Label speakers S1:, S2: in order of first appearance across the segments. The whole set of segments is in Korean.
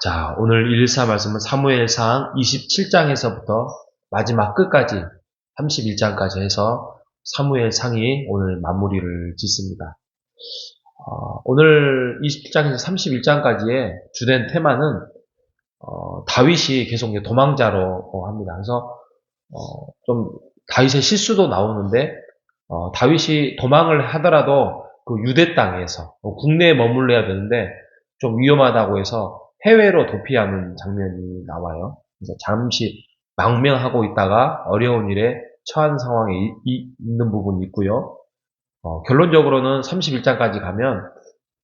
S1: 자, 오늘 114 말씀은 사무엘상 27장에서부터 마지막 끝까지 31장까지 해서 사무엘상이 오늘 마무리를 짓습니다. 오늘 27장에서 31장까지의 주된 테마는 다윗이 계속 도망자로 합니다. 그래서 좀 다윗의 실수도 나오는데 다윗이 도망을 하더라도 그 유대 땅에서 국내에 머물러야 되는데 좀 위험하다고 해서 해외로 도피하는 장면이 나와요. 그래서 잠시 망명하고 있다가 어려운 일에 처한 상황에 있는 부분이 있고요. 결론적으로는 31장까지 가면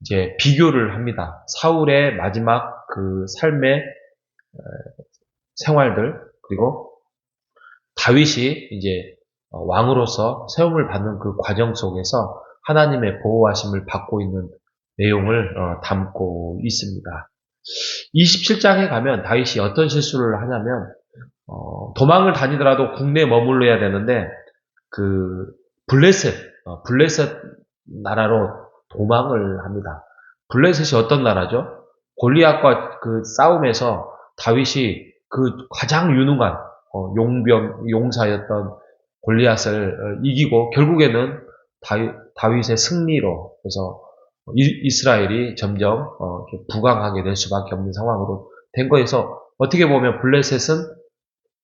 S1: 이제 비교를 합니다. 사울의 마지막 그 삶의 생활들, 그리고 다윗이 이제 왕으로서 세움을 받는 그 과정 속에서 하나님의 보호하심을 받고 있는 내용을 담고 있습니다. 27장에 가면 다윗이 어떤 실수를 하냐면 도망을 다니더라도 국내에 머물러야 되는데 그 블레셋 나라로 도망을 합니다. 블레셋이 어떤 나라죠? 골리앗과 그 싸움에서 다윗이 그 가장 유능한 용사였던 골리앗을 이기고 결국에는 다윗의 승리로 해서 이스라엘이 점점 부강하게 될 수밖에 없는 상황으로 된 거에서 어떻게 보면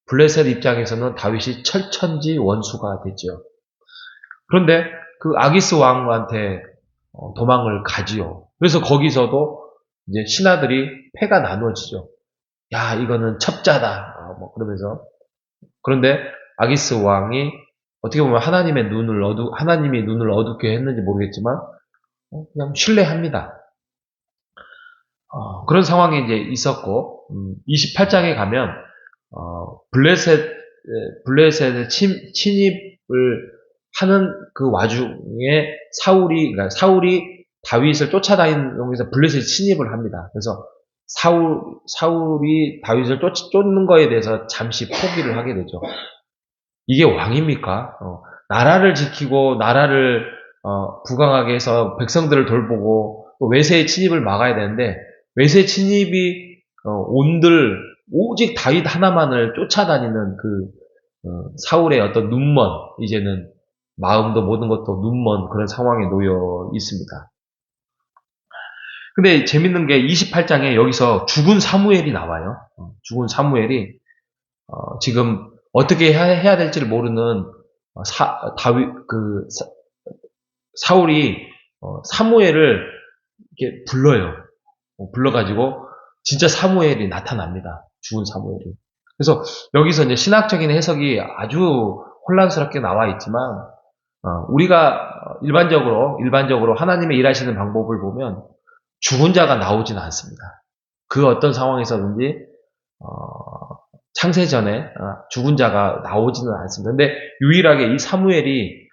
S1: 블레셋 입장에서는 다윗이 철천지 원수가 됐죠. 그런데 그 아기스 왕한테 도망을 가지요. 그래서 거기서도 이제 신하들이 패가 나누어지죠. 야, 이거는 첩자다. 뭐 그러면서. 그런데 아기스 왕이 어떻게 보면 하나님이 눈을 어둡게 했는지 모르겠지만 그냥 신뢰합니다. 그런 상황이 이제 있었고 28장에 가면 블레셋의 침입을 하는 그 와중에 사울이 다윗을 쫓아다니면서 블레셋이 침입을 합니다. 그래서 사울이 다윗을 쫓는 거에 대해서 잠시 포기를 하게 되죠. 이게 왕입니까? 나라를 지키고 나라를 부강하게 해서 백성들을 돌보고 또 외세의 침입을 막아야 되는데 외세 침입이 온들 오직 다윗 하나만을 쫓아다니는 그 사울의 어떤 눈먼 이제는 마음도 모든 것도 눈먼 그런 상황에 놓여 있습니다. 근데 재밌는 게 28장에 여기서 죽은 사무엘이 나와요. 죽은 사무엘이 지금 어떻게 해야 될지를 모르는 사울이 사무엘을 이렇게 불러요. 불러가지고 진짜 사무엘이 나타납니다. 죽은 사무엘이. 그래서 여기서 이제 신학적인 해석이 아주 혼란스럽게 나와 있지만 우리가 일반적으로 하나님의 일하시는 방법을 보면 죽은 자가 나오지는 않습니다. 그 어떤 상황에서든지 창세전에 죽은 자가 나오지는 않습니다. 근데 유일하게 이 사무엘이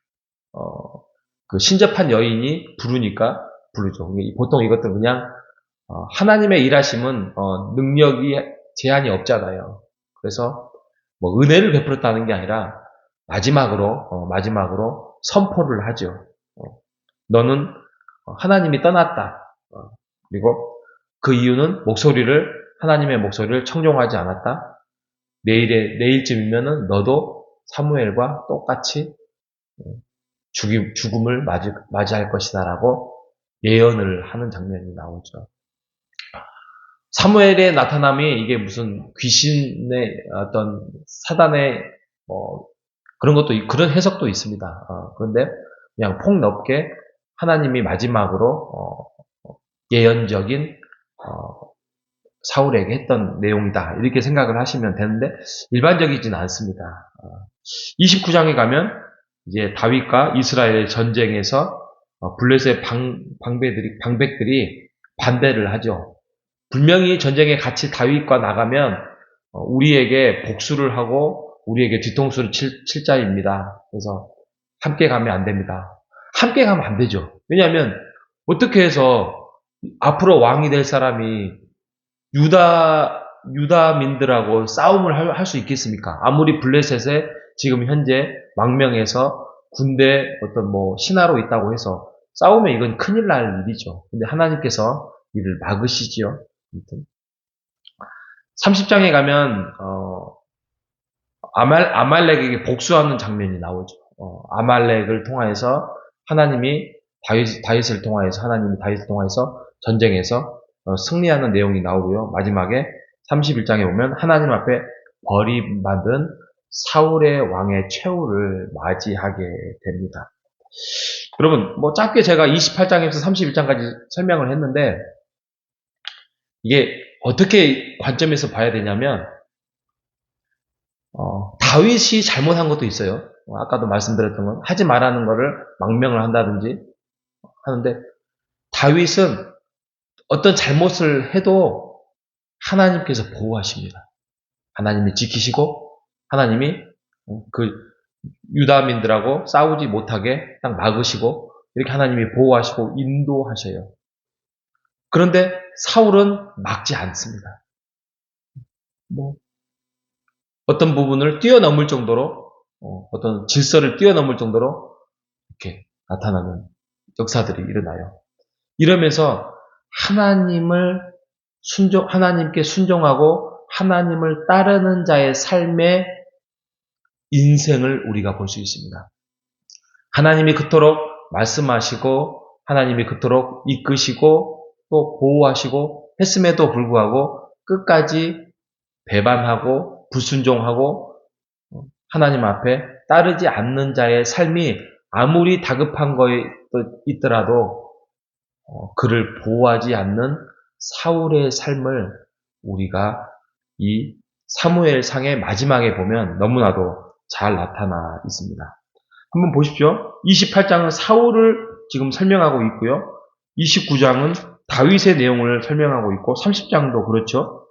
S1: 그 신접한 여인이 부르니까 부르죠. 보통 이것들 그냥 하나님의 일하심은 능력이 제한이 없잖아요. 그래서 뭐 은혜를 베풀었다는 게 아니라 마지막으로 선포를 하죠. 너는 하나님이 떠났다. 그리고 그 이유는 하나님의 목소리를 청종하지 않았다. 내일쯤이면은 너도 사무엘과 똑같이 죽음을 맞이할 것이다라고 예언을 하는 장면이 나오죠. 사무엘의 나타남이 이게 무슨 귀신의 어떤 사단의 그런 해석도 있습니다. 그런데 그냥 폭넓게 하나님이 마지막으로 예언적인 사울에게 했던 내용이다. 이렇게 생각을 하시면 되는데 일반적이진 않습니다. 29장에 가면 이제 다윗과 이스라엘 전쟁에서 블레셋 방백들이 반대를 하죠. 분명히 전쟁에 같이 다윗과 나가면 우리에게 복수를 하고 우리에게 뒤통수를 칠 자입니다. 그래서 함께 가면 안 됩니다. 함께 가면 안 되죠. 왜냐하면 어떻게 해서 앞으로 왕이 될 사람이 유다민들하고 싸움을 할 수 있겠습니까? 아무리 블레셋에 지금 현재 망명해서 군대 어떤 신하로 있다고 해서 싸우면 이건 큰일 날 일이죠. 근데 하나님께서 이를 막으시지요. 30장에 가면 아말렉에게 복수하는 장면이 나오죠. 아말렉을 통하여서 하나님이 다윗을 통하여서 전쟁에서 승리하는 내용이 나오고요. 마지막에 31장에 보면 하나님 앞에 버림받은 사울의 왕의 최후를 맞이하게 됩니다. 여러분, 뭐 짧게 제가 28장에서 31장까지 설명을 했는데 이게 어떻게 관점에서 봐야 되냐면 다윗이 잘못한 것도 있어요. 아까도 말씀드렸던 건 하지 말라는 거를 망명을 한다든지 하는데 다윗은 어떤 잘못을 해도 하나님께서 보호하십니다. 하나님이 지키시고 하나님이 그 유다민들하고 싸우지 못하게 딱 막으시고 이렇게 하나님이 보호하시고 인도하셔요. 그런데 사울은 막지 않습니다. 뭐 어떤 부분을 뛰어넘을 정도로 어떤 질서를 뛰어넘을 정도로 이렇게 나타나는 역사들이 일어나요. 이러면서 하나님께 순종하고 하나님을 따르는 자의 삶의 인생을 우리가 볼 수 있습니다. 하나님이 그토록 말씀하시고 하나님이 그토록 이끄시고 또 보호하시고 했음에도 불구하고 끝까지 배반하고 불순종하고 하나님 앞에 따르지 않는 자의 삶이 아무리 다급한 거에 있더라도 그를 보호하지 않는 사울의 삶을 우리가 이 사무엘상의 마지막에 보면 너무나도 잘 나타나 있습니다. 한번 보십시오. 28장은 사울을 지금 설명하고 있고요. 29장은 다윗의 내용을 설명하고 있고 30장도 그렇죠.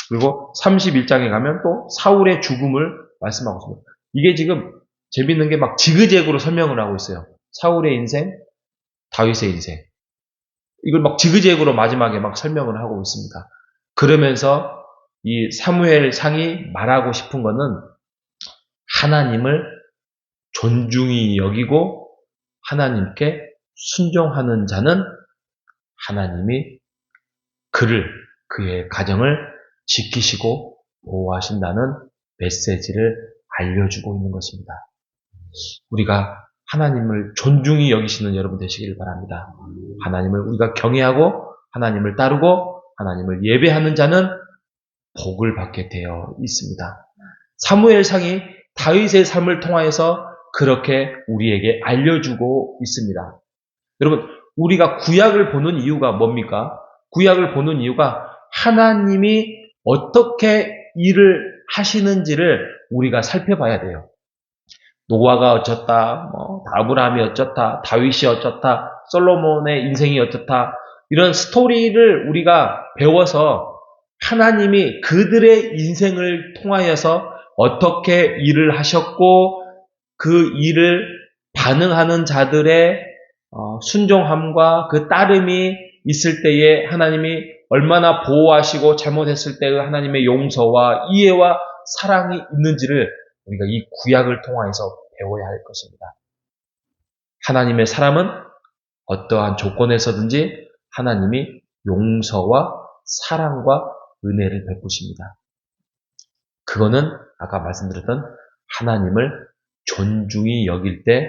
S1: 그리고 31장에 가면 또 사울의 죽음을 말씀하고 있습니다. 이게 지금 재밌는 게 막 지그재그로 설명을 하고 있어요. 사울의 인생, 다윗의 인생. 이걸 막 지그재그로 마지막에 막 설명을 하고 있습니다. 그러면서 이 사무엘상이 말하고 싶은 거는 하나님을 존중히 여기고 하나님께 순종하는 자는 하나님이 그의 가정을 지키시고 보호하신다는 메시지를 알려주고 있는 것입니다. 우리가 하나님을 존중히 여기시는 여러분 되시길 바랍니다. 하나님을 우리가 경외하고 하나님을 따르고 하나님을 예배하는 자는 복을 받게 되어 있습니다. 사무엘상이 다윗의 삶을 통하여서 그렇게 우리에게 알려주고 있습니다. 여러분, 우리가 구약을 보는 이유가 뭡니까? 구약을 보는 이유가 하나님이 어떻게 일을 하시는지를 우리가 살펴봐야 돼요. 노아가 어쩌다, 아브라함이 어쩌다, 다윗이 어쩌다, 솔로몬의 인생이 어쩌다, 이런 스토리를 우리가 배워서 하나님이 그들의 인생을 통하여서 어떻게 일을 하셨고 그 일을 반응하는 자들의 순종함과 그 따름이 있을 때에 하나님이 얼마나 보호하시고 잘못했을 때의 하나님의 용서와 이해와 사랑이 있는지를 우리가 이 구약을 통하여서 배워야 할 것입니다. 하나님의 사람은 어떠한 조건에서든지 하나님이 용서와 사랑과 은혜를 베푸십니다. 그거는 아까 말씀드렸던 하나님을 존중히 여길 때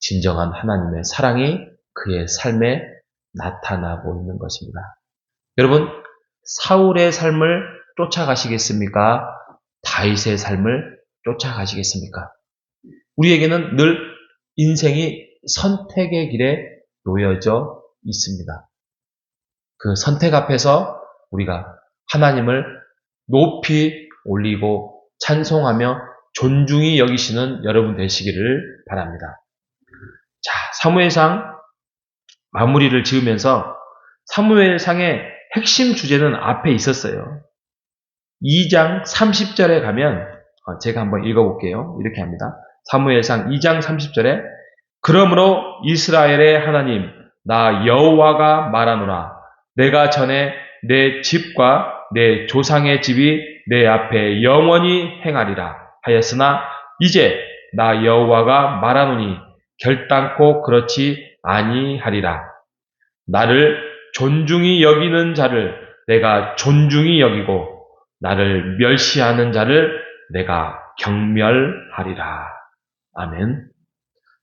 S1: 진정한 하나님의 사랑이 그의 삶에 나타나고 있는 것입니다. 여러분, 사울의 삶을 쫓아가시겠습니까? 다윗의 삶을 쫓아가시겠습니까? 우리에게는 늘 인생이 선택의 길에 놓여져 있습니다. 그 선택 앞에서 우리가 하나님을 높이 올리고 찬송하며 존중히 여기시는 여러분 되시기를 바랍니다. 자, 사무엘상 마무리를 지으면서 사무엘상의 핵심 주제는 앞에 있었어요. 2장 30절에 가면 제가 한번 읽어볼게요. 이렇게 합니다. 사무엘상 2장 30절에 그러므로 이스라엘의 하나님 나 여호와가 말하노라 내가 전에 내 집과 내 조상의 집이 내 앞에 영원히 행하리라 하였으나 이제 나 여호와가 말하노니 결단코 그렇지 아니하리라. 나를 존중히 여기는 자를 내가 존중히 여기고 나를 멸시하는 자를 내가 경멸하리라. 아멘.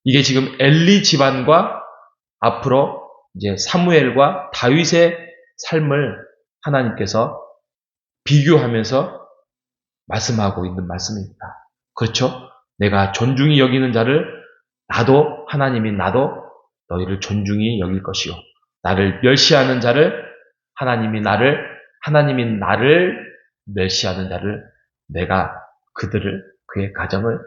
S1: 이게 지금 엘리 집안과 앞으로 이제 사무엘과 다윗의 삶을 하나님께서 비교하면서 말씀하고 있는 말씀입니다. 그렇죠? 내가 존중히 여기는 자를 하나님이 나도 너희를 존중히 여길 것이요. 나를 멸시하는 자를 하나님이 나를 멸시하는 자를 내가 그의 가정을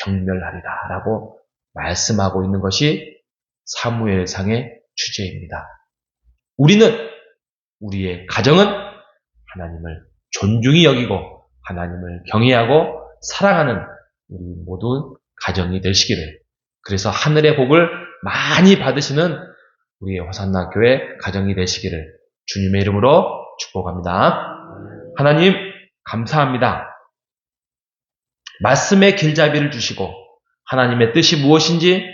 S1: 경멸하리라 라고 말씀하고 있는 것이 사무엘상의 주제입니다. 우리의 가정은 하나님을 존중히 여기고 하나님을 경외하고 사랑하는 우리 모든 가정이 되시기를, 그래서 하늘의 복을 많이 받으시는 우리의 호산나 교회 가정이 되시기를 주님의 이름으로 축복합니다. 하나님 감사합니다. 말씀의 길잡이를 주시고 하나님의 뜻이 무엇인지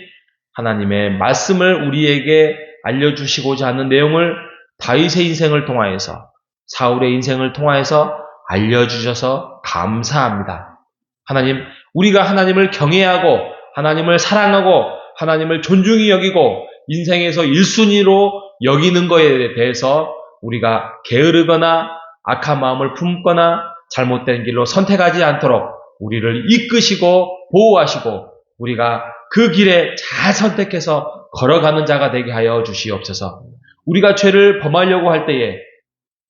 S1: 하나님의 말씀을 우리에게 알려주시고자 하는 내용을 다윗의 인생을 통하여서, 사울의 인생을 통하여서 알려주셔서 감사합니다. 하나님, 우리가 하나님을 경외하고 하나님을 사랑하고 하나님을 존중히 여기고 인생에서 1순위로 여기는 것에 대해서 우리가 게으르거나 악한 마음을 품거나 잘못된 길로 선택하지 않도록 우리를 이끄시고 보호하시고 우리가 그 길에 잘 선택해서 걸어가는 자가 되게 하여 주시옵소서. 우리가 죄를 범하려고 할 때에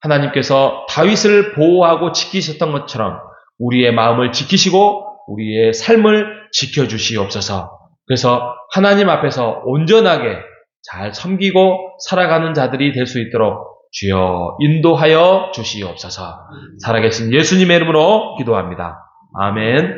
S1: 하나님께서 다윗을 보호하고 지키셨던 것처럼 우리의 마음을 지키시고 우리의 삶을 지켜주시옵소서. 그래서 하나님 앞에서 온전하게 잘 섬기고 살아가는 자들이 될 수 있도록 주여 인도하여 주시옵소서. 살아계신 예수님의 이름으로 기도합니다. 아멘.